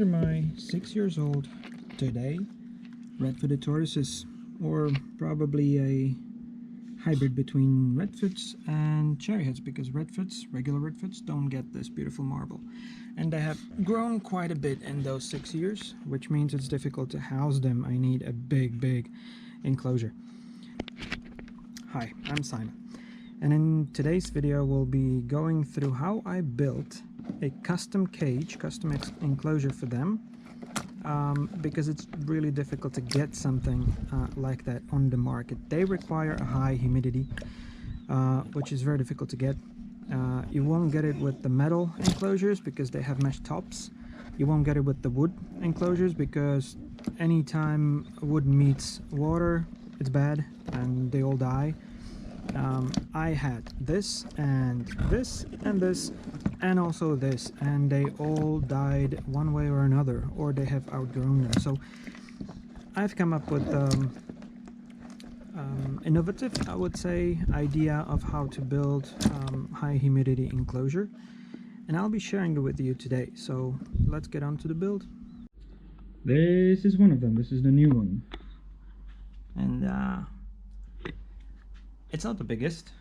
are my 6 years old today red-footed tortoises, or probably a hybrid between redfoots and cherryheads, because regular redfoots, don't get this beautiful marble. And they have grown quite a bit in those 6 years, which means it's difficult to house them. I need a big enclosure. Hi, I'm Simon, and in today's video we'll be going through how I built a custom enclosure for them, because it's really difficult to get something like that on the market. They require a high humidity, which is very difficult to get. You won't get it with the metal enclosures because they have mesh tops. You won't get it with the wood enclosures because anytime wood meets water, it's bad and they all die. I had this and this and this and also this, and they all died one way or another, or they have outgrown them. So I've come up with innovative, I would say, idea of how to build high humidity enclosure, and I'll be sharing it with you today. So let's get on to the build. This is one of them. This is the new one, and it's not the biggest,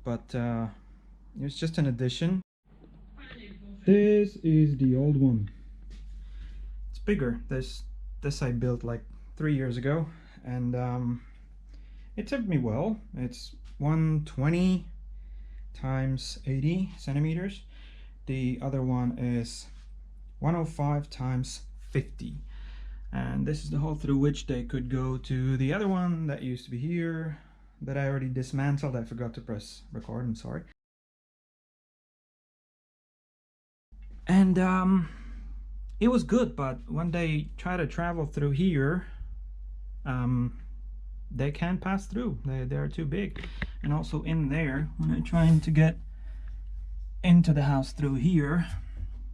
but it's just an addition. This is the old one. It's bigger. This I built like 3 years ago, and it served me well. It's 120 times 80 centimeters. The other one is 105 times 50. And this is the hole through which they could go to the other one that used to be here, that I already dismantled. I forgot to press record, I'm sorry. And it was good, but when they try to travel through here, they can't pass through. They're too big. And also in there, when they're trying to get into the house through here,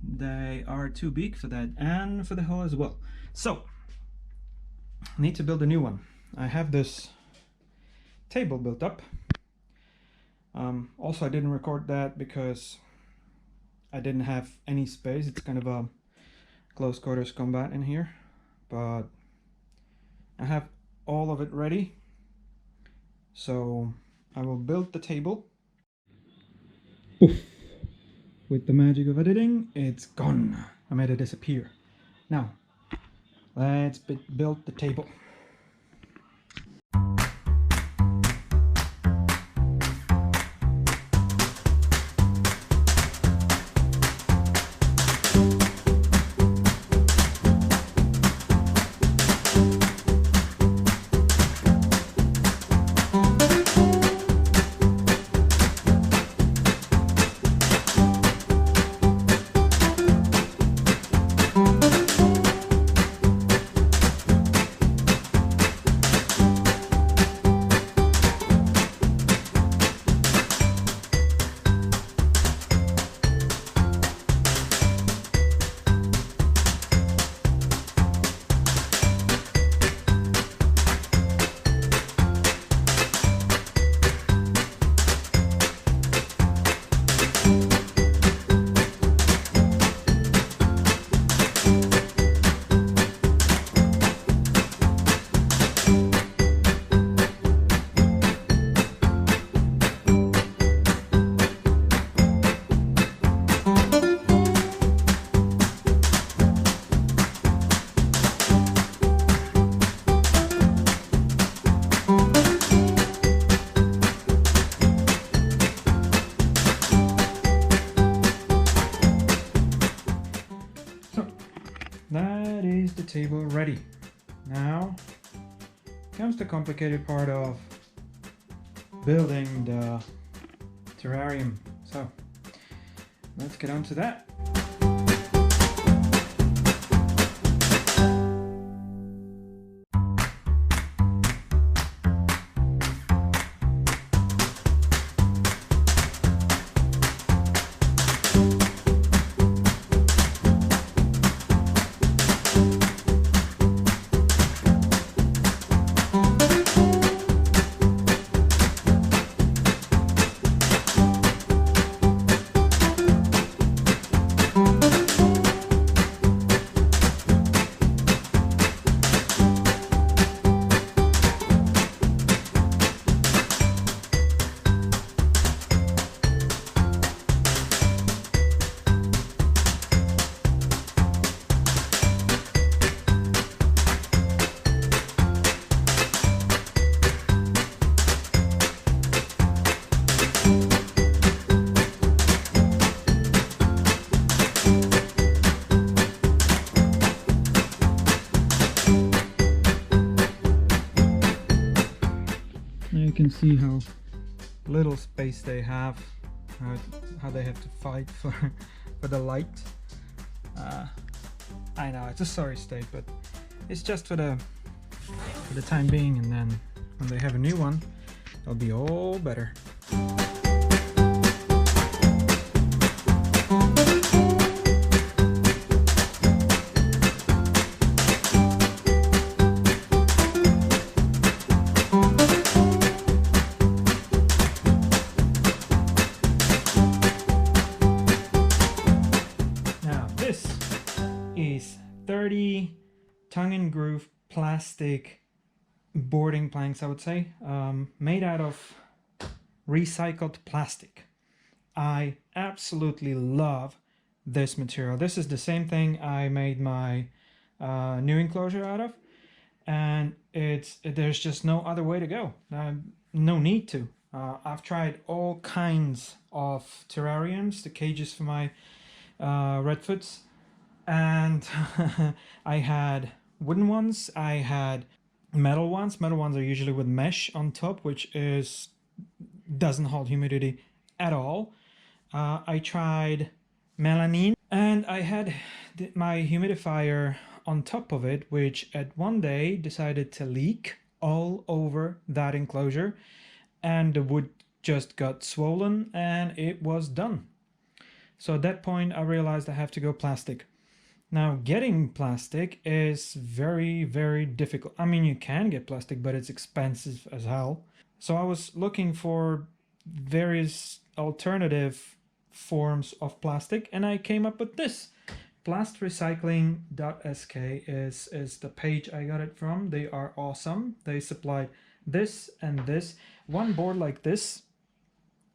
they are too big for that, and for the hole as well. So I need to build a new one. I have this table built up. Also, I didn't record that because I didn't have any space. It's kind of a close quarters combat in here, but I have all of it ready, so I will build the table. Oof. With the magic of editing, it's gone. I made it disappear. Now let's build the table. That is the table ready. Now comes the complicated part of building the terrarium. So let's get on to that. can see how little space they have, how they have to fight for the light. I know it's a sorry state, but it's just for the time being, and then when they have a new one, it'll be all better. Is 30 tongue and groove plastic boarding planks, I would say, made out of recycled plastic. I absolutely love this material. This is the same thing I made my new enclosure out of, and there's just no other way to go. No need to. I've tried all kinds of terrariums, the cages for my redfoots, and I had wooden ones, I had metal ones. Metal ones are usually with mesh on top, which doesn't hold humidity at all. I tried melamine, and I had my humidifier on top of it, which at one day decided to leak all over that enclosure, and the wood just got swollen and it was done. So at that point I realized I have to go plastic. Now, getting plastic is very, very difficult. I mean, you can get plastic, but it's expensive as hell. So I was looking for various alternative forms of plastic, and I came up with this. Plastrecycling.sk is the page I got it from. They are awesome. They supplied this and this. One board like this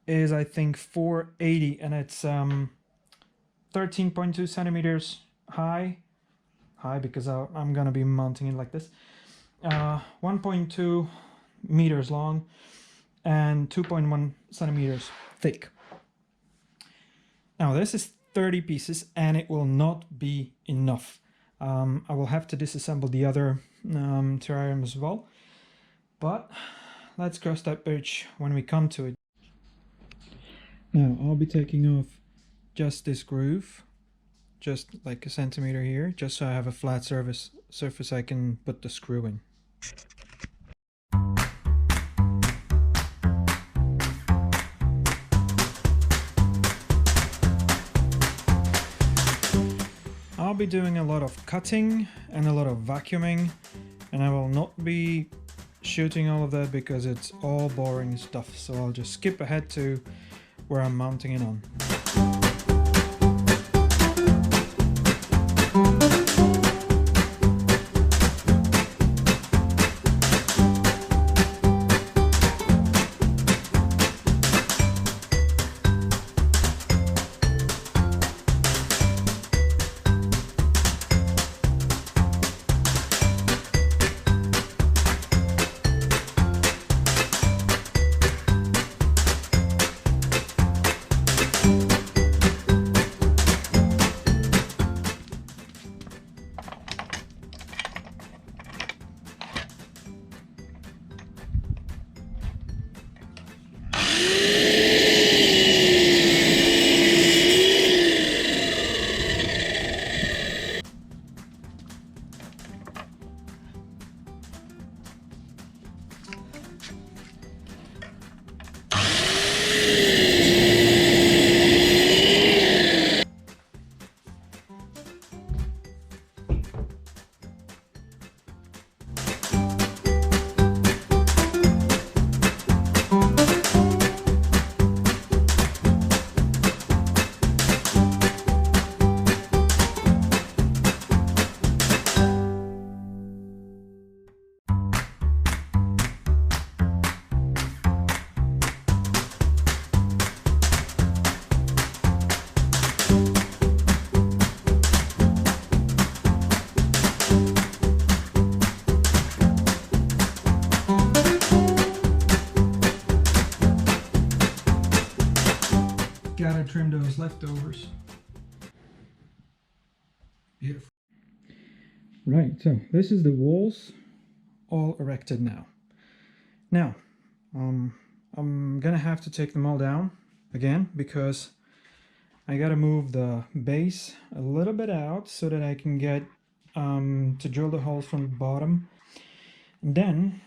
is, I think, $4.80, and it's 13.2 centimeters high because I'm gonna be mounting it like this, 1.2 meters long and 2.1 centimeters thick. Now this is 30 pieces and it will not be enough. I will have to disassemble the other terrarium as well, but let's cross that bridge when we come to it. Now I'll be taking off just this groove, just like a centimeter here, just so I have a flat surface I can put the screw in. I'll be doing a lot of cutting and a lot of vacuuming, and I will not be shooting all of that because it's all boring stuff, so I'll just skip ahead to where I'm mounting it on. Gotta trim those leftovers. Beautiful. Right, so this is the walls all erected now. Now, I'm gonna have to take them all down again because I gotta move the base a little bit out so that I can get to drill the holes from the bottom. And then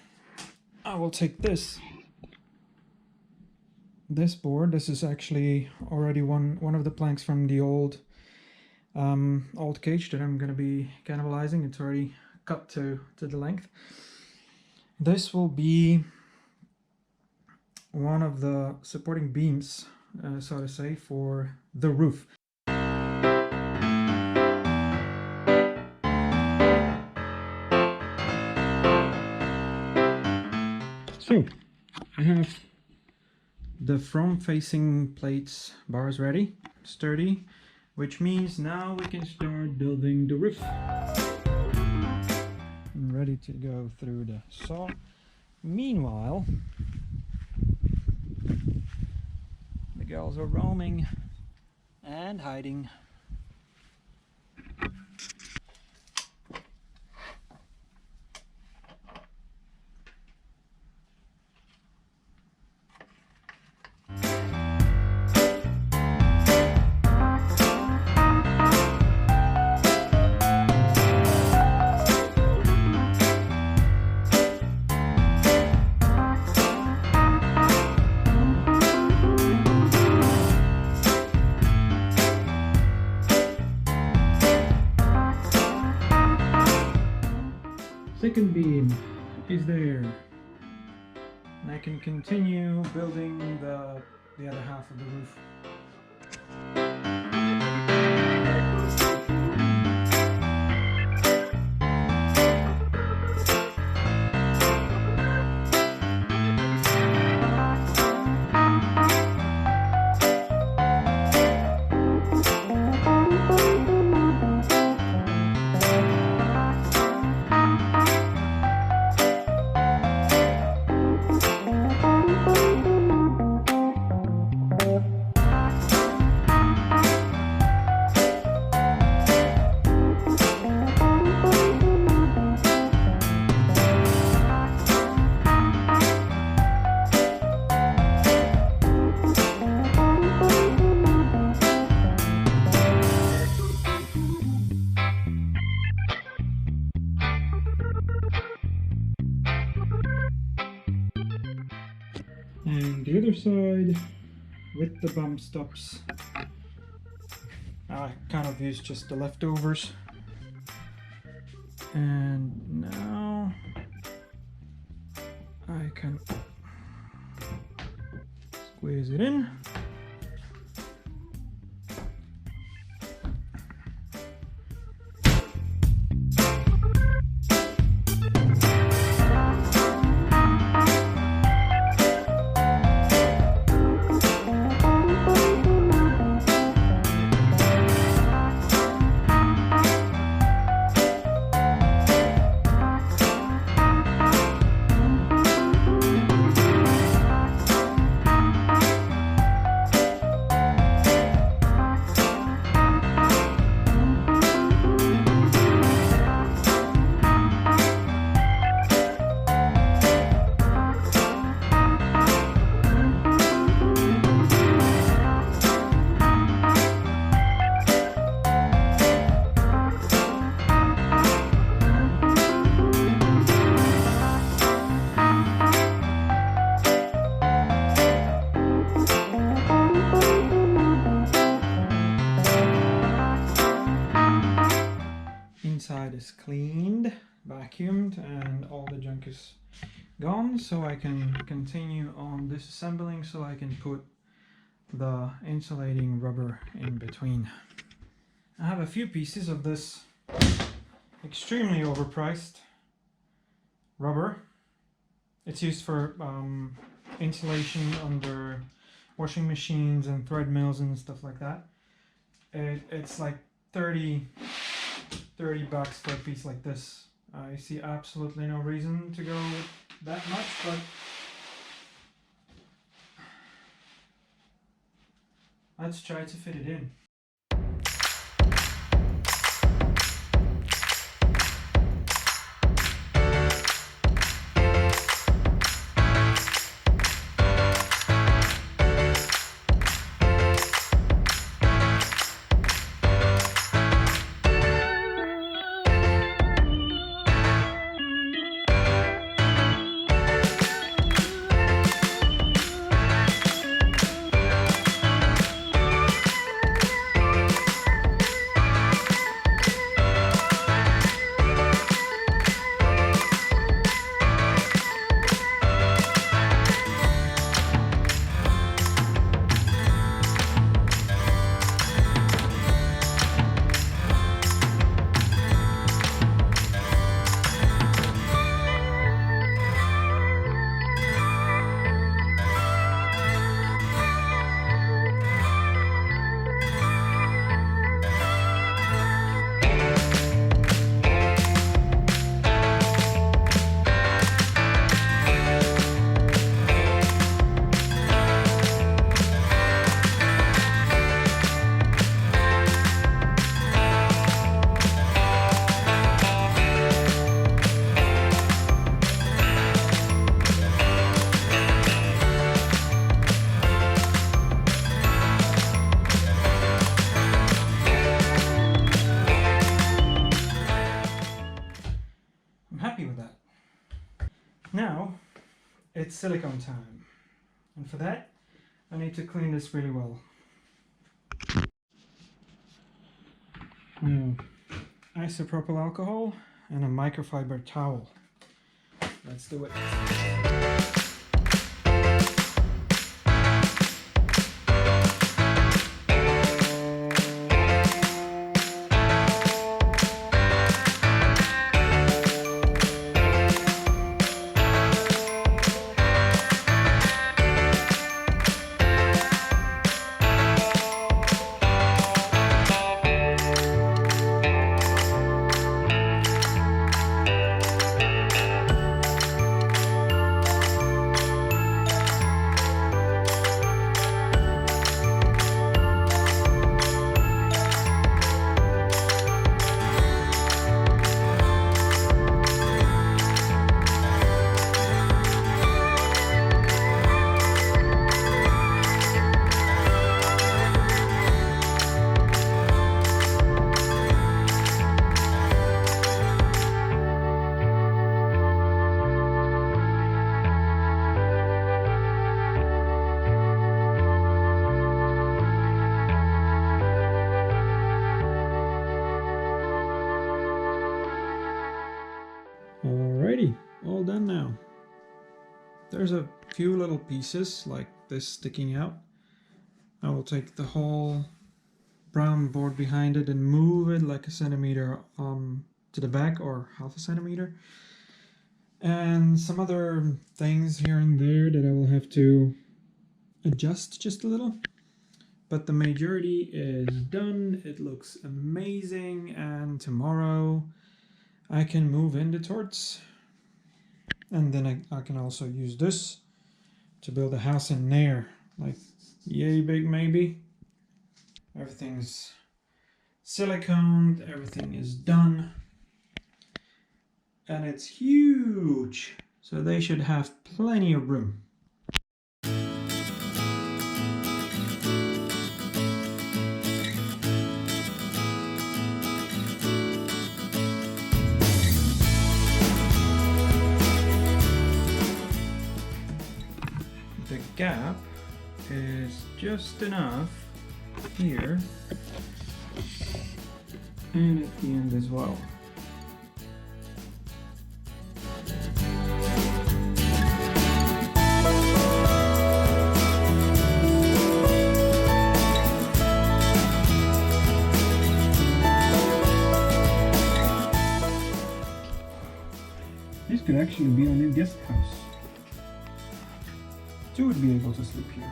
I will take this board. This is actually already one of the planks from the old cage that I'm gonna be cannibalizing. It's already cut to the length. This will be one of the supporting beams, so to say, for the roof. So I have the front-facing plates bars ready, sturdy, which means now we can start building the roof. I'm ready to go through the saw. Meanwhile, the girls are roaming and hiding. Second beam is there, and I can continue building the other half of the roof. And the other side with the bump stops, I kind of used just the leftovers. And now I can squeeze it in. Inside is cleaned, vacuumed, and all the junk is gone, so I can continue on disassembling so I can put the insulating rubber in between. I have a few pieces of this extremely overpriced rubber. It's used for insulation under washing machines and thread mills and stuff like that. It's like 30 bucks for a piece like this. I see absolutely no reason to go with that much, but let's try to fit it in. Now it's silicone time, and for that I need to clean this really well. Now, isopropyl alcohol and a microfiber towel. Let's do it. Alrighty, all done now. There's a few little pieces like this sticking out. I will take the whole brown board behind it and move it like a centimeter to the back, or half a centimeter. And some other things here and there that I will have to adjust just a little. But the majority is done. It looks amazing, and tomorrow I can move in the torts. And then I can also use this to build a house in there. Like, yay big maybe. Everything's siliconed, everything is done. And it's huge, so they should have plenty of room. The gap is just enough here and at the end as well. This could actually be our new guest house. Two would be able to sleep here.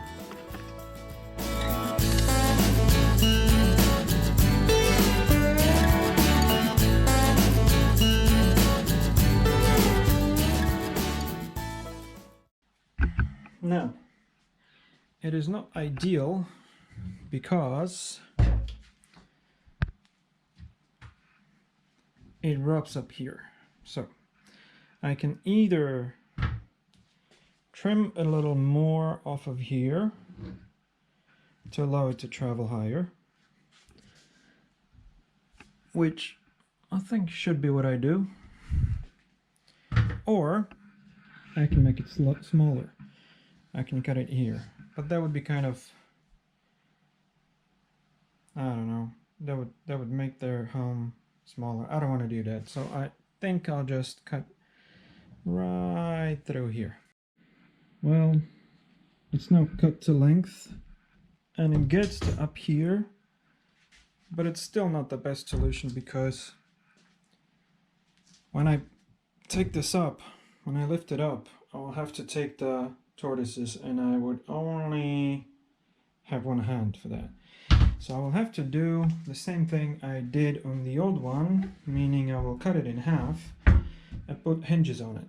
Now, it is not ideal because it rubs up here. So I can either trim a little more off of here to allow it to travel higher, which I think should be what I do, or I can make it smaller. I can cut it here, but that would be kind of, I don't know, that would make their home smaller. I don't want to do that, so I think I'll just cut right through here. Well, it's now cut to length and it gets to up here, but it's still not the best solution because when I take this up, when I lift it up, I'll have to take the tortoises and I would only have one hand for that. So I will have to do the same thing I did on the old one, meaning I will cut it in half and put hinges on it.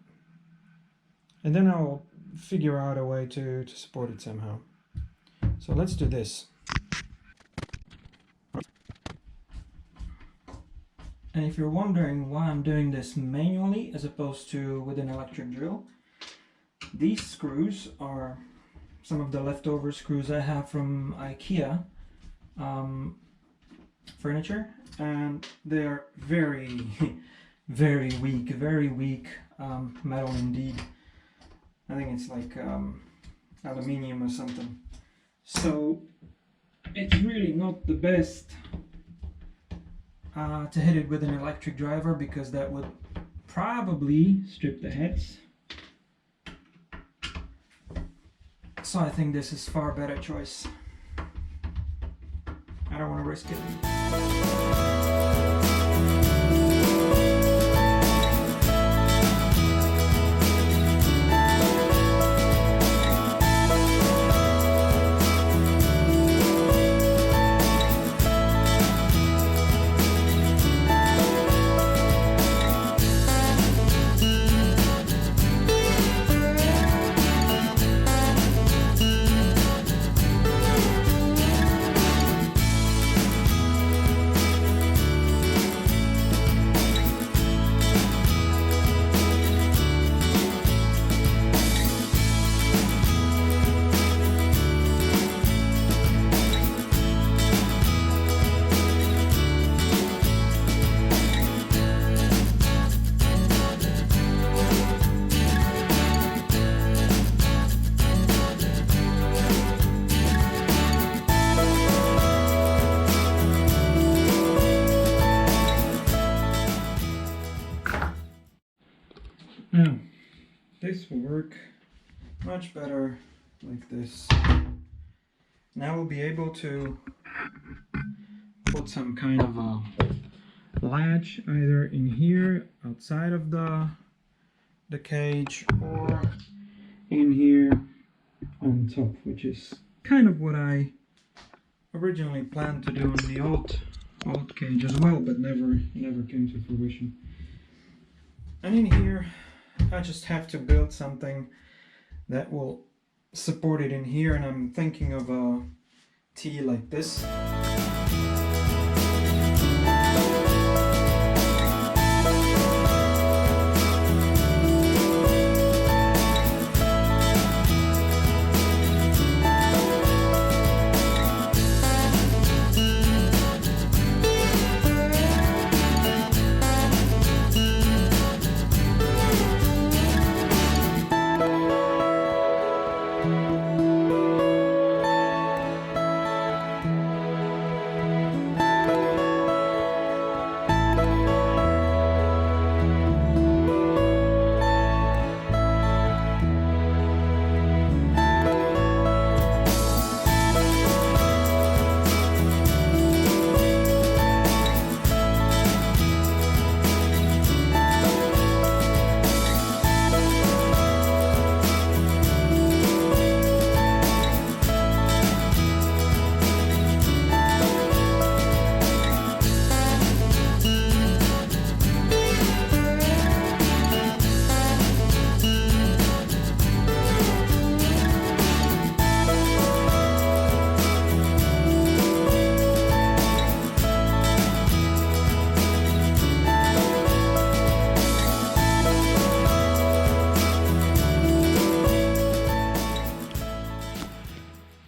And then I'll figure out a way to support it somehow. So let's do this. And if you're wondering why I'm doing this manually as opposed to with an electric drill, these screws are some of the leftover screws I have from IKEA furniture, and they are very, very weak metal indeed. I think it's like aluminium or something. So it's really not the best to hit it with an electric driver, because that would probably strip the heads. So I think this is far better choice. I don't want to risk it. Now, this will work much better like this. Now we'll be able to put some kind of a latch either in here outside of the cage, or in here on top, which is kind of what I originally planned to do in the old cage as well, but never came to fruition. And in here I just have to build something that will support it in here, and I'm thinking of a T like this.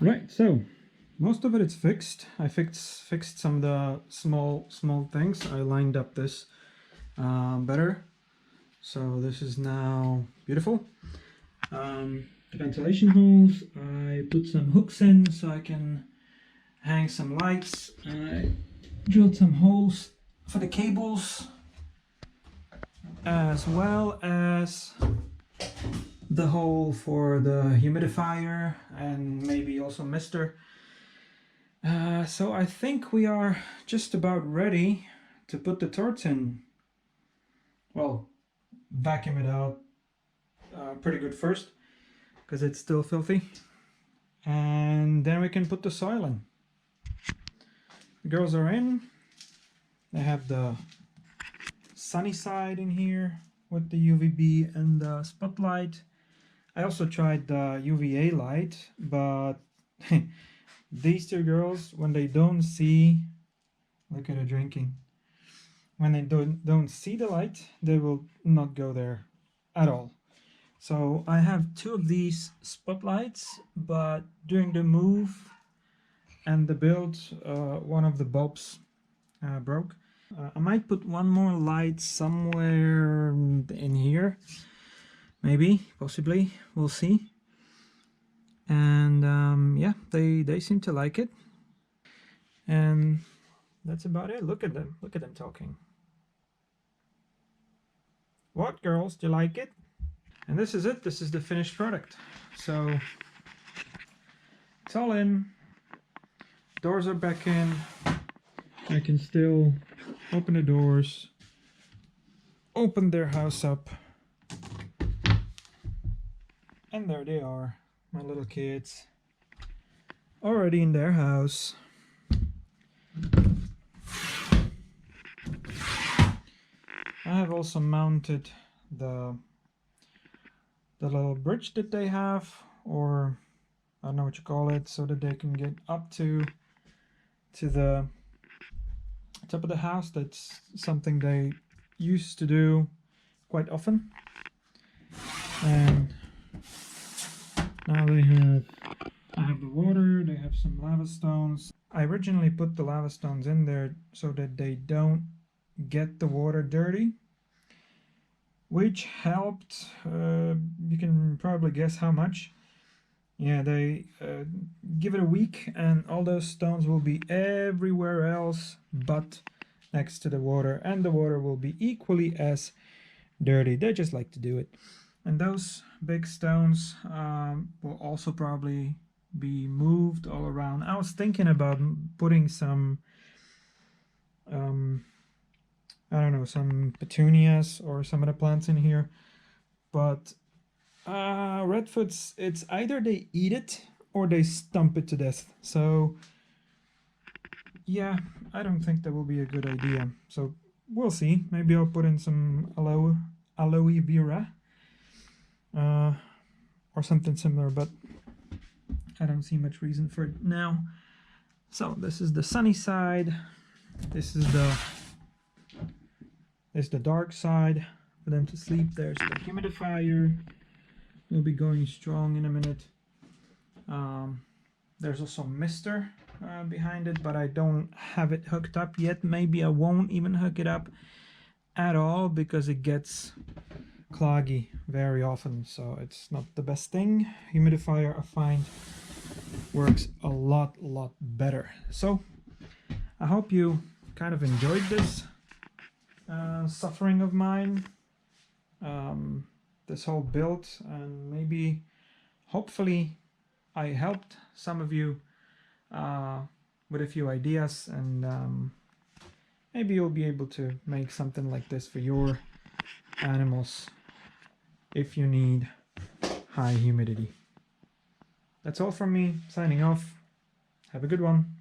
Right, so most of it is fixed. I fixed some of the small things. I lined up this better, so this is now beautiful. The ventilation holes, I put some hooks in so I can hang some lights. I drilled some holes for the cables, as well as the hole for the humidifier and maybe also mister. So I think we are just about ready to put the torts in. Well, vacuum it out pretty good first, because it's still filthy, and then we can put the soil in. The girls are in. They have the sunny side in here with the UVB and the spotlight. I also tried the UVA light, but these two girls, when they don't see, look at her drinking. When they don't see the light, they will not go there at all. So I have two of these spotlights, but during the move and the build, one of the bulbs broke. I might put one more light somewhere in here. Maybe, possibly, we'll see. And yeah, they seem to like it. And that's about it. Look at them talking. What, girls, do you like it? And this is it. This is the finished product. So it's all in. Doors are back in. I can still open the doors, open their house up, and there they are, my little kids, already in their house. I have also mounted the little bridge that they have, or I don't know what you call it, so that they can get up to the top of the house. That's something they used to do quite often. And now I have the water, they have some lava stones. I originally put the lava stones in there so that they don't get the water dirty, which helped. You can probably guess how much. Yeah, they give it a week and all those stones will be everywhere else but next to the water, and the water will be equally as dirty. They just like to do it. And those big stones will also probably be moved all around. I was thinking about putting some I don't know, some petunias or some other plants in here, but redfoots, it's either they eat it or they stump it to death. So yeah, I don't think that will be a good idea. So we'll see. Maybe I'll put in some aloe vera or something similar, but I don't see much reason for it now. So this is the sunny side. This is the dark side for them to sleep. There's the humidifier. We'll be going strong in a minute. There's also mister behind it, but I don't have it hooked up yet. Maybe I won't even hook it up at all because it gets cloggy very often, so it's not the best thing. Humidifier, I find, works a lot better. So I hope you kind of enjoyed this suffering of mine, this whole build, and maybe hopefully I helped some of you with a few ideas, and maybe you'll be able to make something like this for your animals if you need high humidity. That's all from me, signing off. Have a good one.